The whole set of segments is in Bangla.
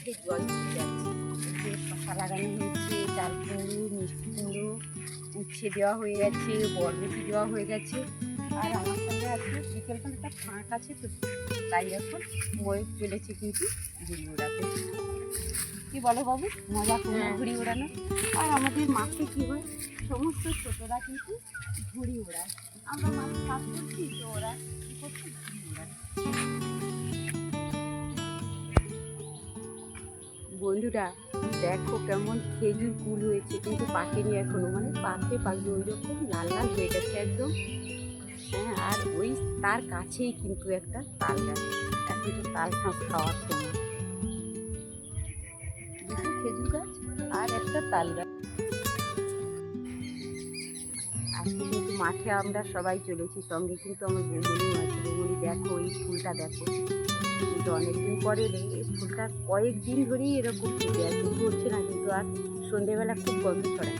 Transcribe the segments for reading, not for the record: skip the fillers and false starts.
মাঠে জল দিতে যাচ্ছি। যে শশা লাগানো হয়েছে, চাল কুমড়ো, মিষ্টি কুমড়ো উচ্ছে দেওয়া হয়ে গেছে, বরবটি দেওয়া হয়ে গেছে। আর আমার সঙ্গে আজকে বিকেলবেলাটা ফাঁক আছে তো, তাই এখন ময়ূর চলেছে কিন্তু ঘুড়ি ওড়াতে। কি বলো বাবু, মজা করে ঘুড়ি ওড়ানো? আর আমাদের মাঠে কি হয়, সমস্ত ছোটরা কিন্তু ঘুড়ি ওড়ায়। আমরা মাছ চাষ করছি তো ওরা কি করছে, ঘুড়ি ওড়ায়। বন্ধুরা দেখো কেমন খেজুর কুল হয়েছে, কিন্তু পাকেনি এখনো, মানে পাকবে ওই রকম লাল লাল হয়ে গেছে একদম। হ্যাঁ, আর ওই তার কাছেই কিন্তু একটা তাল গাছ, এখন তো তাল শাঁস খাওয়ার সময়। দুটো খেজুর গাছ আর একটা তাল গাছ। আজকে কিন্তু মাঠে আমরা সবাই চলেছি, সঙ্গে কিন্তু আমার বৌমনিও আছে। বৌমনি দেখো এই ফুলটা দেখো, কিন্তু অনেকদিন পরে এই ফুলটা কয়েকদিন ধরেই এরকম ফুটে আছে, ফুটছে না কিন্তু, আর সন্ধেবেলা খুব গন্ধ ছড়ায়।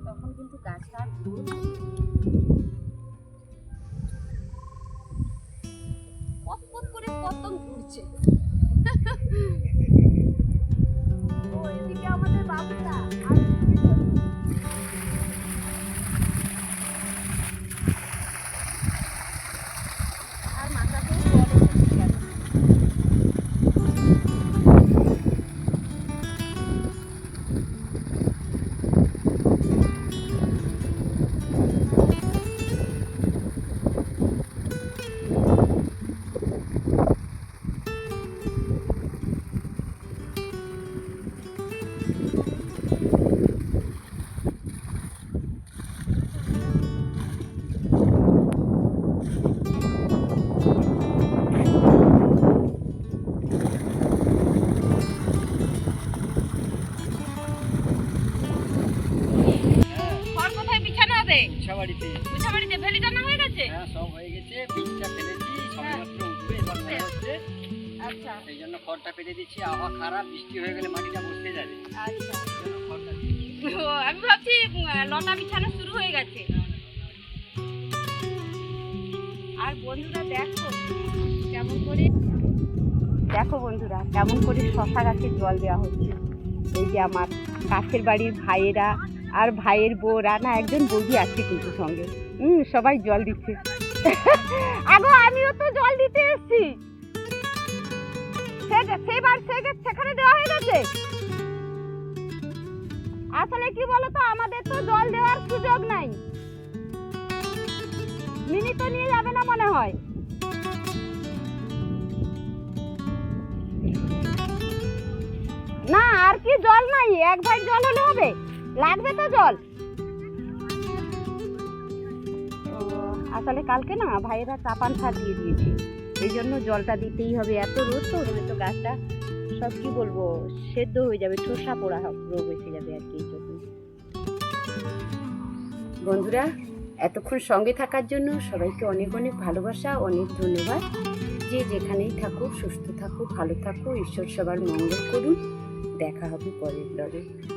তখন কিন্তু গাছটা পট করে পতঙ্গ ঘুরছে। ওইদিকে আমাদের বাবুরা আর মাথাতে জল এসেছে কেন? উছাবাড়িতে ভেলি টানা হয়ে গেছে। হ্যাঁ, সব হয়ে গেছে, বীজটা ফেলেছি, সবেমাত্র উঠবে, এবার মনে হচ্ছে। আচ্ছা, সেই জন্য খড়টা পেতে দিচ্ছি। আবহাওয়া খারাপ, বৃষ্টি হয়ে গেলে মাটিটা বসে যাবে। আচ্ছা, আমি ভাবছি লতা বিছানো শুরু হয়ে গেছে। আর বন্ধুরা দেখো বন্ধুরা কেমন করে শশা গাছে জল দেওয়া হচ্ছে। এই যে আমার কাছের বাড়ির ভাইয়েরা আর ভাইয়ের বউরা, না একজন বৌদি আছে কিন্তু সঙ্গে, সবাই জল দিচ্ছে। আগো আমিও তো জল দিতে এসেছি, সেখানে দেওয়া হয়ে গেছে। আসলে কি বলতো, আমাদের তো জল দেওয়ার সুযোগ নাই। মিনি তো নিয়ে যাবে না মনে হয়। না আর কি জল নাই, এক ভাই জল হলে হবে, লাগবে তো জল। আসলে কালকে না ভাইয়েরা চাপান সার দিয়ে দিয়েছে, এই জন্য জলটা দিতেই হবে। এত রোদ তো, নয়তো গাছটা সব কি বলবো সেদ্ধ হয়ে যাবে, ঠোসা পোড়া রোগ এসে যাবে আর কি। বন্ধুরা, এতক্ষণ সঙ্গে থাকার জন্য সবাইকে অনেক অনেক ভালোবাসা, অনেক ধন্যবাদ। যে যেখানেই থাকুক, সুস্থ থাকুক, ভালো থাকুক, ঈশ্বর সবার মঙ্গল করুন। দেখা হবে পরের ব্লগে।